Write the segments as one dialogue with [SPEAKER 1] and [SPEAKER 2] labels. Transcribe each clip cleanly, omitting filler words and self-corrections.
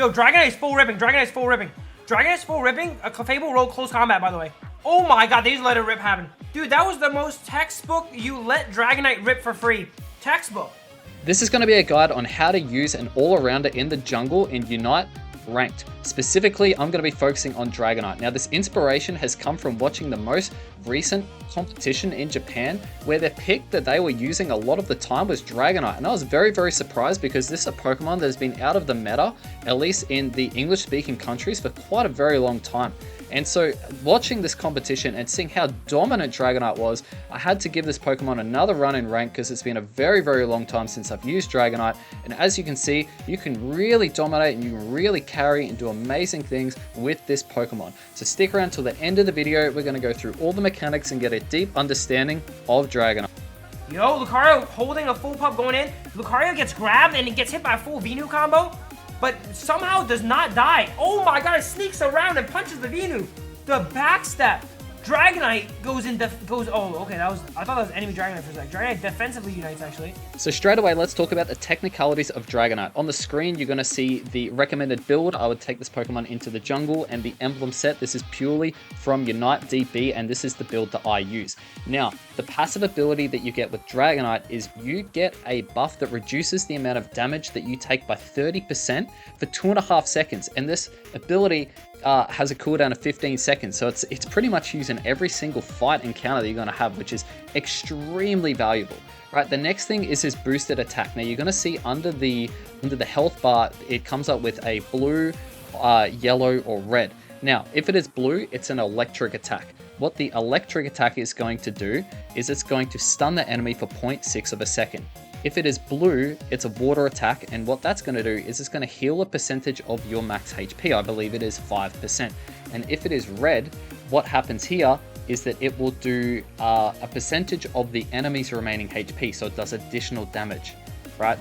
[SPEAKER 1] Yo, Dragonite is full ripping. Dragonite is full ripping. Dragonite is full ripping. A Clefable roll close combat, by the way. Oh my god, they just let it rip happen. Dude, that was the most textbook you let Dragonite rip for free. Textbook.
[SPEAKER 2] This is going to be a guide on how to use an all-arounder in the jungle in Unite Ranked. Specifically, I'm going to be focusing on Dragonite. Now, this inspiration has come from watching the most recent competition in Japan, where the pick that they were using a lot of the time was Dragonite. And I was very, very surprised because this is a Pokemon that has been out of the meta, at least in the English-speaking countries, for quite a very long time. And so watching this competition and seeing how dominant Dragonite was, I had to give this Pokemon another run in rank because it's been a very, very long time since I've used Dragonite. And as you can see, you can really dominate and you can really carry and do amazing things with this Pokemon. So stick around till the end of the video. We're going to go through all the mechanics and get a deep understanding of Dragonite.
[SPEAKER 1] Yo, Lucario holding a full pup going in. Lucario gets grabbed and it gets hit by a full Venu combo, but somehow does not die. Oh my god, it sneaks around and punches the Venu. The backstep. Dragonite oh, okay, I thought that was enemy Dragonite for a sec. Dragonite defensively unites, actually.
[SPEAKER 2] So straight away, let's talk about the technicalities of Dragonite. On the screen, you're going to see the recommended build. I would take this Pokemon into the jungle, and the emblem set. This is purely from Unite DB, and this is the build that I use. Now, the passive ability that you get with Dragonite is you get a buff that reduces the amount of damage that you take by 30% for 2.5 seconds, and this ability has a cooldown of 15 seconds, so it's pretty much used in every single fight encounter that you're going to have, which is extremely valuable. Right, the next thing is his boosted attack. Now you're going to see under the health bar, it comes up with a blue, yellow, or red. Now, if it is blue, it's an electric attack. What the electric attack is going to do is it's going to stun the enemy for 0.6 of a second. If it is blue, it's a water attack, and what that's going to do is it's going to heal a percentage of your max HP. I believe it is 5%. And if it is red, what happens here is that it will do a percentage of the enemy's remaining HP, so it does additional damage, right?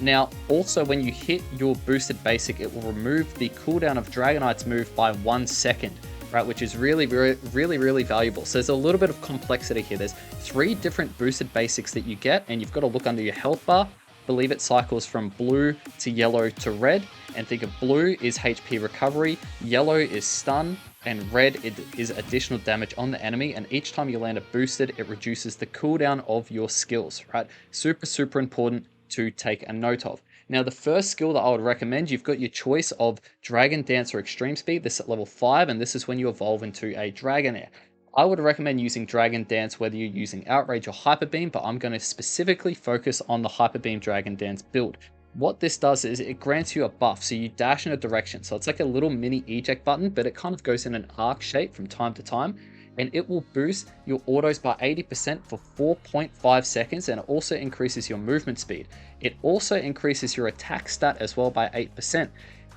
[SPEAKER 2] Now, also when you hit your boosted basic, it will remove the cooldown of Dragonite's move by 1 second. Right, which is really valuable. So there's a little bit of complexity here. There's 3 different boosted basics that you get, and you've got to look under your health bar. I believe it cycles from blue to yellow to red, and think of blue is HP recovery, yellow is stun, and red is additional damage on the enemy. And each time you land a boosted, it reduces the cooldown of your skills, right? Super important to take a note of. Now, the first skill that I would recommend, you've got your choice of Dragon Dance or Extreme Speed. This is at level 5, and this is when you evolve into a Dragonair. I would recommend using Dragon Dance whether you're using Outrage or Hyper Beam, but I'm going to specifically focus on the Hyper Beam Dragon Dance build. What this does is it grants you a buff, so you dash in a direction. So it's like a little mini eject button, but it kind of goes in an arc shape from time to time. And it will boost your autos by 80% for 4.5 seconds, and it also increases your movement speed. It also increases your attack stat as well by 8%.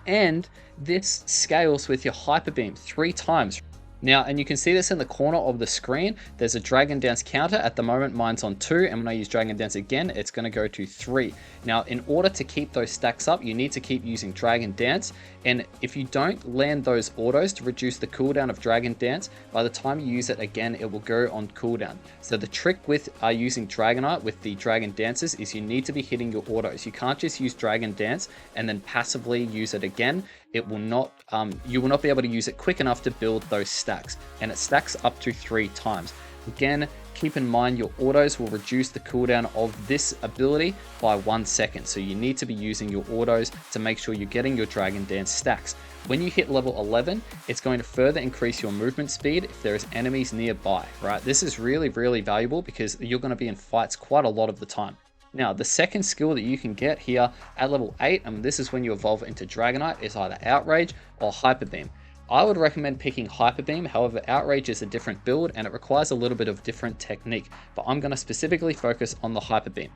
[SPEAKER 2] And this scales with your Hyper Beam 3 times. Now, and you can see this in the corner of the screen, there's a Dragon Dance counter. At the moment, mine's on 2, and when I use Dragon Dance again, it's going to go to 3. Now, in order to keep those stacks up, you need to keep using Dragon Dance, and if you don't land those autos to reduce the cooldown of Dragon Dance, by the time you use it again, it will go on cooldown. So the trick with using Dragonite with the Dragon Dances is you need to be hitting your autos. You can't just use Dragon Dance and then passively use it again. It will not, you will not be able to use it quick enough to build those stacks, and it stacks up to 3 times. Again, keep in mind your autos will reduce the cooldown of this ability by 1 second, so you need to be using your autos to make sure you're getting your Dragon Dance stacks. When you hit level 11, it's going to further increase your movement speed if there is enemies nearby, right? This is really valuable because you're going to be in fights quite a lot of the time. Now, the second skill that you can get here at level 8, and this is when you evolve into Dragonite, is either Outrage or Hyper Beam. I would recommend picking Hyper Beam, however, Outrage is a different build and it requires a little bit of different technique, but I'm going to specifically focus on the Hyper Beam.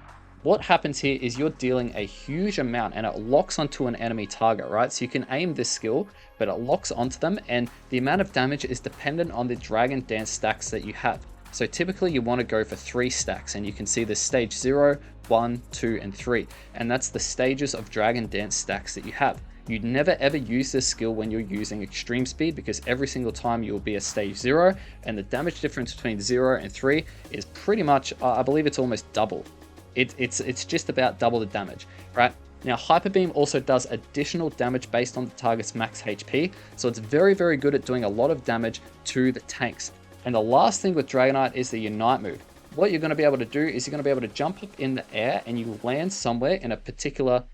[SPEAKER 2] What happens here is you're dealing a huge amount and it locks onto an enemy target, right? So you can aim this skill, but it locks onto them, and the amount of damage is dependent on the Dragon Dance stacks that you have. So typically you want to go for 3 stacks, and you can see the stage 0, 1, 2, and 3. And that's the stages of Dragon Dance stacks that you have. You'd never ever use this skill when you're using Extreme Speed, because every single time you'll be at stage 0, and the damage difference between 0 and 3 is pretty much, I believe it's almost double. It's just about double the damage, right? Now, Hyper Beam also does additional damage based on the target's max HP, so it's very, very good at doing a lot of damage to the tanks. And the last thing with Dragonite is the Unite move. What you're going to be able to do is you're going to be able to jump up in the air and you land somewhere in a particular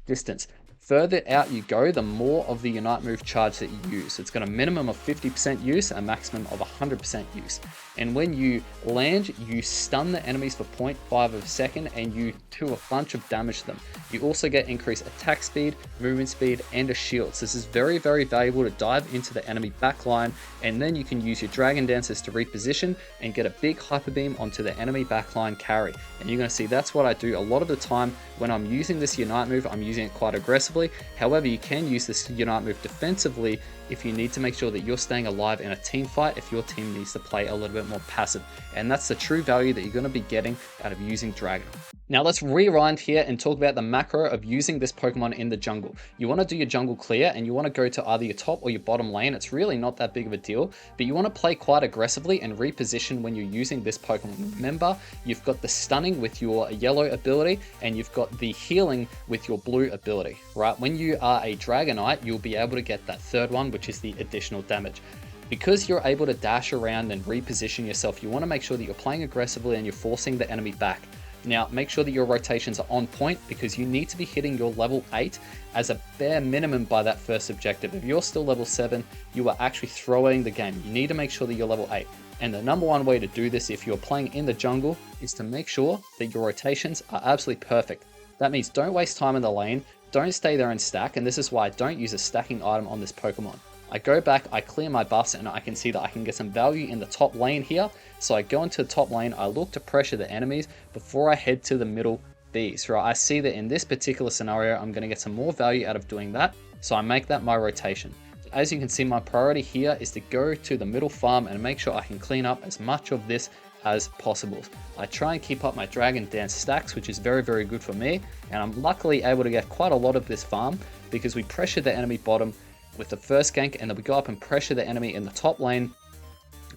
[SPEAKER 2] distance. Further out you go, the more of the Unite move charge that you use. It's got a minimum of 50% use and a maximum of 100% use. And when you land, you stun the enemies for 0.5 of a second and you do a bunch of damage to them. You also get increased attack speed, movement speed, and a shield. So this is very, very valuable to dive into the enemy backline, and then you can use your Dragon Dances to reposition and get a big Hyper Beam onto the enemy backline carry. And you're going to see that's what I do a lot of the time when I'm using this Unite move. I'm using it quite aggressively. However, you can use this Unite move defensively if you need to make sure that you're staying alive in a team fight, if your team needs to play a little bit more passive. And that's the true value that you're going to be getting out of using Dragon. Now let's rewind here and talk about the macro of using this Pokemon in the jungle. You want to do your jungle clear and you want to go to either your top or your bottom lane. It's really not that big of a deal, but you want to play quite aggressively and reposition when you're using this Pokemon. Remember, you've got the stunning with your yellow ability and you've got the healing with your blue ability, right? When you are a Dragonite, you'll be able to get that third one, which is the additional damage. Because you're able to dash around and reposition yourself, you want to make sure that you're playing aggressively and you're forcing the enemy back. Now, make sure that your rotations are on point because you need to be hitting your level 8 as a bare minimum by that first objective. If you're still level 7, you are actually throwing the game. You need to make sure that you're level 8. And the number one way to do this if you're playing in the jungle is to make sure that your rotations are absolutely perfect. That means don't waste time in the lane, don't stay there and stack, and this is why I don't use a stacking item on this Pokemon. I go back, I clear my buffs, and I can see that I can get some value in the top lane here. So I go into the top lane, I look to pressure the enemies before I head to the middle Bs, right? I see that in this particular scenario, I'm going to get some more value out of doing that. So I make that my rotation. As you can see, my priority here is to go to the middle farm and make sure I can clean up as much of this as possible. I try and keep up my Dragon Dance stacks, which is very, very good for me. And I'm luckily able to get quite a lot of this farm because we pressure the enemy bottom with the first gank and then we go up and pressure the enemy in the top lane.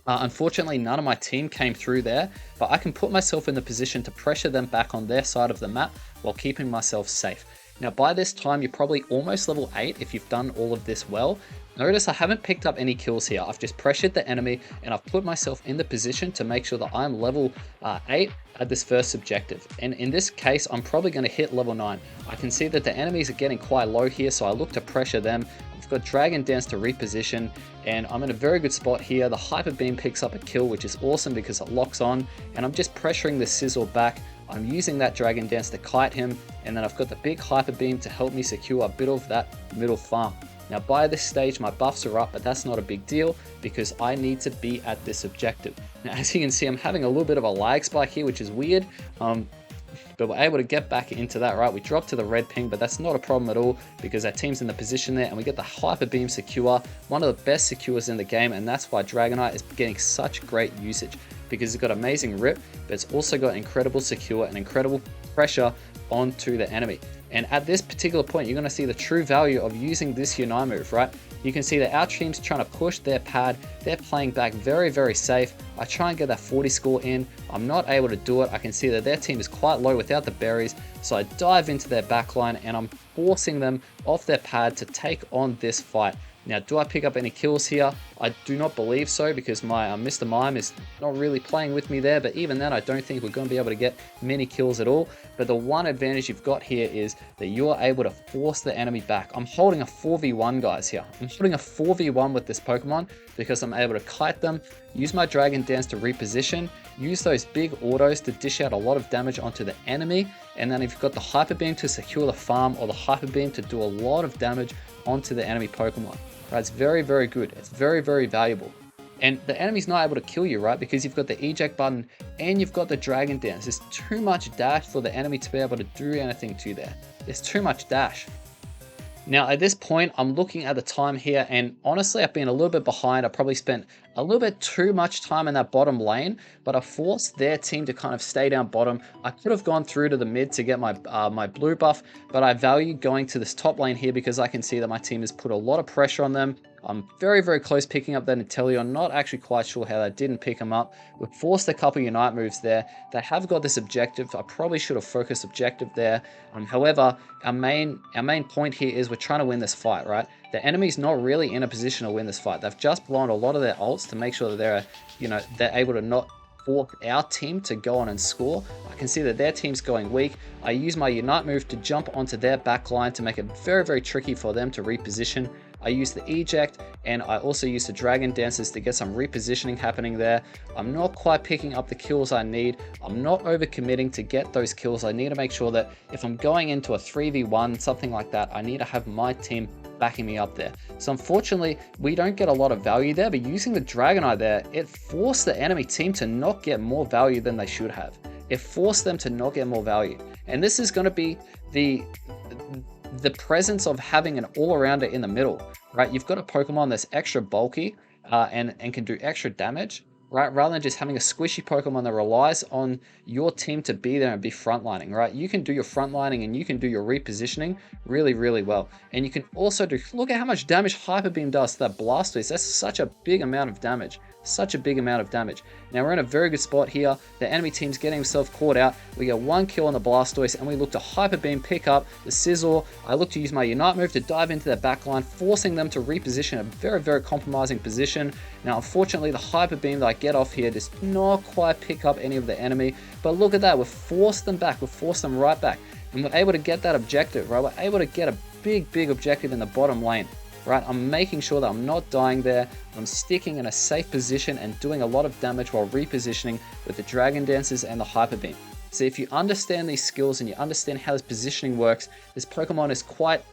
[SPEAKER 2] Unfortunately, none of my team came through there, but I can put myself in the position to pressure them back on their side of the map while keeping myself safe. Now, by this time, you're probably almost level 8 if you've done all of this well. Notice I haven't picked up any kills here. I've just pressured the enemy and I've put myself in the position to make sure that I'm level 8 at this first objective. And in this case, I'm probably going to hit level 9. I can see that the enemies are getting quite low here, so I look to pressure them. I've got Dragon Dance to reposition and I'm in a very good spot here. The Hyper Beam picks up a kill, which is awesome because it locks on, and I'm just pressuring the Sizzle back. I'm using that Dragon Dance to kite him, and then I've got the big Hyper Beam to help me secure a bit of that middle farm. Now by this stage my buffs are up, but that's not a big deal because I need to be at this objective. Now as you can see, I'm having a little bit of a lag spike here, which is weird, but we're able to get back into that, right? We drop to the red ping, but that's not a problem at all because our team's in the position there and we get the Hyper Beam secure, one of the best secures in the game, and that's why Dragonite is getting such great usage because it's got amazing rip, but it's also got incredible secure and incredible pressure onto the enemy. And at this particular point, you're going to see the true value of using this Unite move, right? You can see that our team's trying to push their pad. They're playing back very, very safe. I try and get that 40 score in. I'm not able to do it. I can see that their team is quite low without the berries. So I dive into their backline and I'm forcing them off their pad to take on this fight. Now, do I pick up any kills here? I do not believe so because my Mr. Mime is not really playing with me there, but even then I don't think we're going to be able to get many kills at all. But the one advantage you've got here is that you are able to force the enemy back. I'm holding a 4v1, guys, here. I'm holding a 4v1 with this Pokemon because I'm able to kite them, use my Dragon Dance to reposition, use those big autos to dish out a lot of damage onto the enemy, and then if you've got the Hyper Beam to secure the farm or the Hyper Beam to do a lot of damage onto the enemy Pokemon. Right, it's very, very good. It's very, very valuable. And the enemy's not able to kill you, right? Because you've got the eject button and you've got the Dragon Dance. There's too much dash for the enemy to be able to do anything to you there. There's too much dash. Now at this point, I'm looking at the time here and honestly, I've been a little bit behind. I probably spent a little bit too much time in that bottom lane, but I forced their team to kind of stay down bottom. I could have gone through to the mid to get my my blue buff, but I value going to this top lane here because I can see that my team has put a lot of pressure on them. I'm very, very close picking up that Inteleon. Not actually quite sure how that didn't pick him up. We forced a couple Unite moves there. They have got this objective. I probably should have focused objective there. However, our main point here is we're trying to win this fight, right? The enemy's not really in a position to win this fight. They've just blown a lot of their ults to make sure that they're able to not force our team to go on and score. I can see that their team's going weak. I use my Unite move to jump onto their back line to make it very, very tricky for them to reposition. I use the eject, and I also use the Dragon Dances to get some repositioning happening there. I'm not quite picking up the kills I need. I'm not overcommitting to get those kills. I need to make sure that if I'm going into a 3v1, something like that, I need to have my team backing me up there. So unfortunately, we don't get a lot of value there, but using the Dragonite there, it forced the enemy team to not get more value than they should have. It forced them to not get more value. And this is going to be the presence of having an all-arounder in the middle, right? You've got a Pokemon that's extra bulky and can do extra damage, right? Rather than just having a squishy Pokemon that relies on your team to be there and be frontlining, right? You can do your frontlining and you can do your repositioning really, really well. And you can also look at how much damage Hyper Beam does to that Blastoise. That's such a big amount of damage. Such a big amount of damage. Now we're in a very good spot here. The enemy team's getting himself caught out. We get one kill on the Blastoise and we look to Hyper Beam pick up the Sizzle. I look to use my Unite move to dive into their backline, forcing them to reposition a very, very compromising position. Now unfortunately the Hyper Beam that I get off here does not quite pick up any of the enemy, but look at that, we've forced them back, we've forced them right back, and we're able to get that objective, right? We're able to get a big objective in the bottom lane. Right, I'm making sure that I'm not dying there. I'm sticking in a safe position and doing a lot of damage while repositioning with the Dragon Dances and the Hyper Beam. So if you understand these skills and you understand how this positioning works, this Pokemon is quite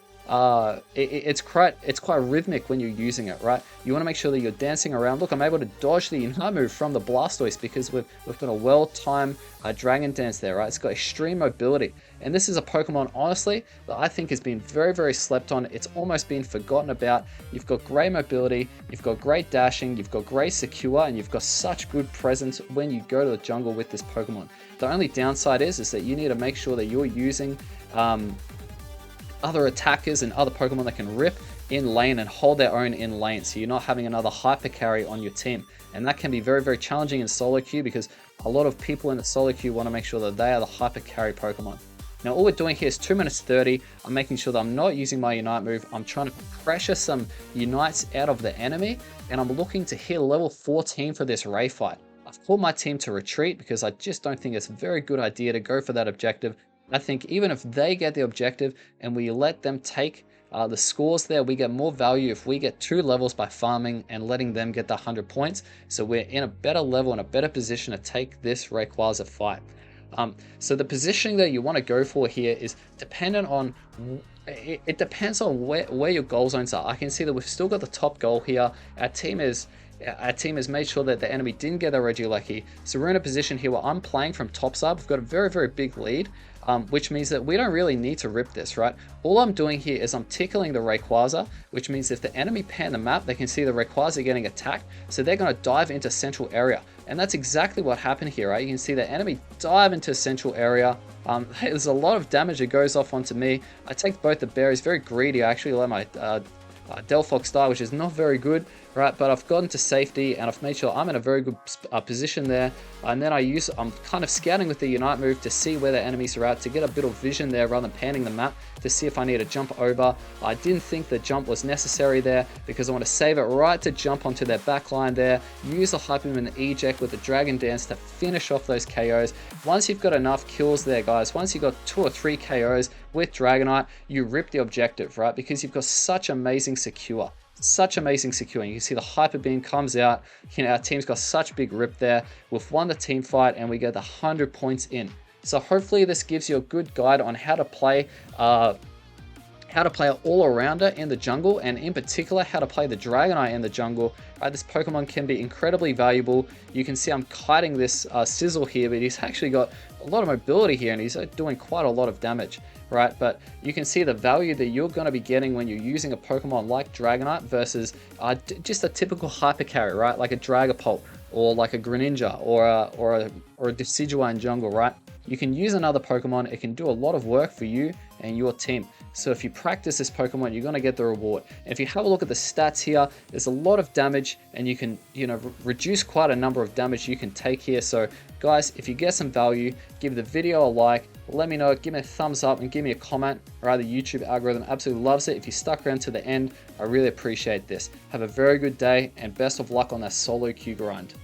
[SPEAKER 2] it's quite rhythmic when you're using it, right? You want to make sure that you're dancing around. Look, I'm able to dodge the Unite move from the Blastoise because we've got a well-timed Dragon Dance there, right? It's got extreme mobility. And this is a Pokemon, honestly, that I think has been very, very slept on. It's almost been forgotten about. You've got great mobility, you've got great dashing, you've got great secure, and you've got such good presence when you go to the jungle with this Pokemon. The only downside is that you need to make sure that you're using other attackers and other Pokemon that can rip in lane and hold their own in lane, so you're not having another hyper carry on your team. And that can be very, very challenging in solo queue because a lot of people in the solo queue want to make sure that they are the hyper carry Pokemon. Now all we're doing here is 2 minutes 30. I'm making sure that I'm not using my Unite move. I'm trying to pressure some Unites out of the enemy, and I'm looking to hit level 14 for this Ray fight. I've called my team to retreat because I just don't think it's a very good idea to go for that objective. I think even if they get the objective and we let them take the scores there, we get more value if we get 2 levels by farming and letting them get the 100 points. So we're in a better level and a better position to take this Rayquaza fight. So the positioning that you want to go for here is dependent on, it depends on where your goal zones are. I can see that we've still got the top goal here. Our team has made sure that the enemy didn't get a Regieleki. So we're in a position here where I'm playing from top side. We've got a very, very big lead, which means that we don't really need to rip this, right? All I'm doing here is I'm tickling the Rayquaza, which means if the enemy pan the map, they can see the Rayquaza getting attacked. So they're going to dive into central area. And that's exactly what happened here, right? You can see the enemy dive into central area. There's a lot of damage that goes off onto me. I take both the berries, very greedy. I actually let my Delphox die, which is not very good, right? But I've gotten to safety and I've made sure I'm in a very good position there. And then I'm kind of scouting with the Unite move to see where the enemies are at, to get a bit of vision there rather than panning the map to see if I need to jump over. I didn't think the jump was necessary there because I want to save it right to jump onto their backline there, use the Hyper Beam and the eject with the Dragon Dance to finish off those KOs. Once you've got enough kills there, guys, once you've got 2 or 3 KOs with Dragonite, you rip the objective, right? Because you've got such amazing secure. Such amazing securing. You can see the Hyper Beam comes out. You know, our team's got such big rip there. We've won the team fight and we get the 100 points in. So hopefully this gives you a good guide on how to play an all-arounder in the jungle, and in particular how to play the Dragonite in the jungle. This Pokemon can be incredibly valuable. You can see I'm kiting this Sizzle here, but he's actually got a lot of mobility here and he's doing quite a lot of damage, right? But you can see the value that you're going to be getting when you're using a Pokemon like Dragonite versus just a typical hyper carry, right? Like a Dragapult or like a Greninja or a Decidueye in jungle, right? You can use another Pokemon. It can do a lot of work for you and your team. So if you practice this Pokemon, you're going to get the reward. And if you have a look at the stats here, there's a lot of damage, and you can, reduce quite a number of damage you can take here. So guys, if you get some value, give the video a like, let me know, give me a thumbs up, and give me a comment, or the YouTube algorithm absolutely loves it. If you stuck around to the end, I really appreciate this. Have a very good day, and best of luck on that solo queue grind.